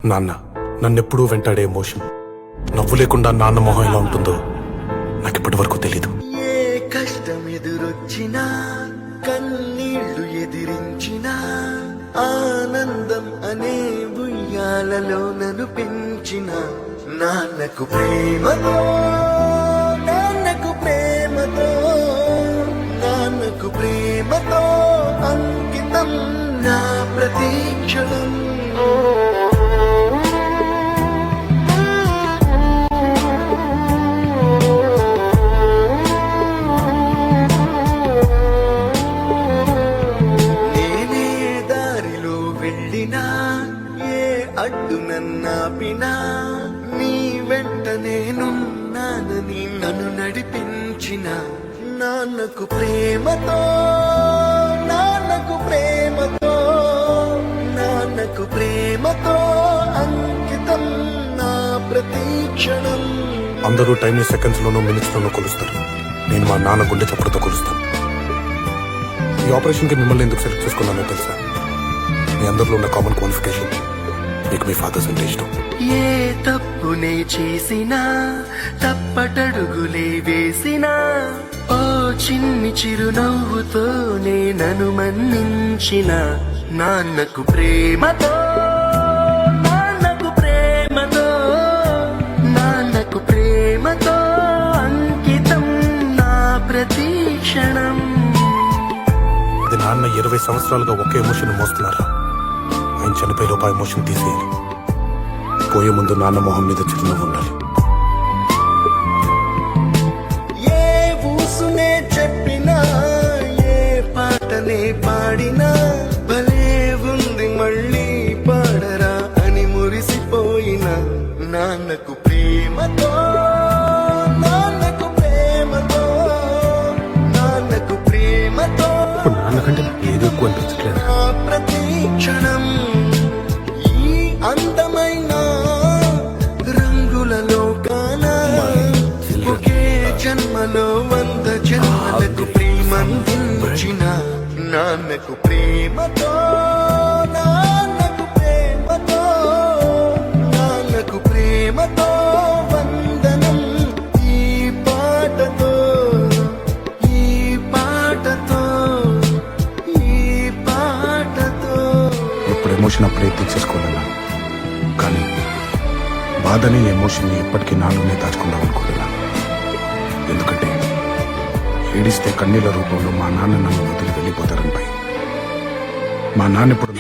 నాన్న నన్నెప్పుడూ వెంటాడే ఎమోషన్. నవ్వు లేకుండా నాన్న మొహం ఎలా ఉంటుందో నాకు ఇప్పటి వరకు తెలీదు. ఏ కష్టం ఎదురొచ్చినా కన్నీళ్లు ఎదిరించినా ఆనందం అనే ఉయ్యాలలో నన్ను పెంచిన నాన్నకు ప్రేమతో నాన్నకు ప్రేమతో నాన్నకు ప్రేమతో అంకితం నా ప్రతీక్షణం. నేనే దారిలో వెళ్ళినా ఏ అడ్డు నన్నాపినా నీ వెంట నేనున్నానని నన్ను నడిపించిన నాన్నకు ప్రేమతో నాన్నకు ప్రేమతో నాన్నకు ప్రేమతో అంకితం నా ప్రతీక్షణం. అందరూ టైంని సెకండ్స్ లోనూ మినిట్స్ లోనూ కొలుస్తారు. నేను మా నాన్న గుండె చప్పుడుతో కొలుస్తాను. ఈ ఆపరేషన్ కి మిమ్మల్ని ఎందుకు సెలెక్ట్ చేసుకున్నానో తెలుసా? మీ అందరిలో ఉన్న కామన్ క్వాలిఫికేషన్ మీకు మీ ఫాదర్స్ అంటే ఇష్టం. ఏ తప్పునే చేసినా తప్పటడుగులే వేసినా ఓ చిన్ని చిరునవ్వుతోనే నన్ను మన్నించిన నాన్నకు ప్రేమతో నాన్నకు ప్రేమతో నాన్నకు ప్రేమతో అంకితం నా ప్రతీక్షణం. అది నాన్న 20 సంవత్సరాలుగా ఒకే ఎమోషన్ మోస్తున్నారా? ఆయన చనిపోయే లోపు ఆ ఎమోషన్ తీసేయాలి. పోయే ముందు నాన్న మొహం మీద చిరునవ్వు ఉండాలి. ఏ ఊసునే చెప్పినా ఏ పాటనే పాడినా భలే ఉంది మళ్ళీ పాడరా అని మురిసిపోయిన నాన్నకు ప్రేమతో నాన్నకు ప్రేమతో నాన్నకు ప్రేమతో ఇప్పుడు నాన్నకంటే నాకు ఏది ఎక్కువ అనిపించట్లేదు. నా ప్రతీక్షణం. ఈ అందమైన రంగులలో కానా ఒకే జన్మలో 100 జన్మలకు ప్రేమందించిన నాన్నకు ప్రేమతో నాన్నకు ప్రేమతో నాన్నకు ప్రేమతో వందనం. ఈ పాటతో ఈ పాటతో ఈ పాటతో ఇప్పుడు ఎమోషన్ అప్పుడే తీసేసుకోలేనా? కానీ బాధని ఎమోషన్ని ఎప్పటికీ నాలోనే దాచుకుందాం అనుకుంటున్నాను. ఎందుకంటే ఏడిస్తే కన్నీళ్ళ రూపంలో మా నాన్న నన్ను వదిలి వెళ్ళిపోతారని భయం. మా నాన్న ఇప్పుడు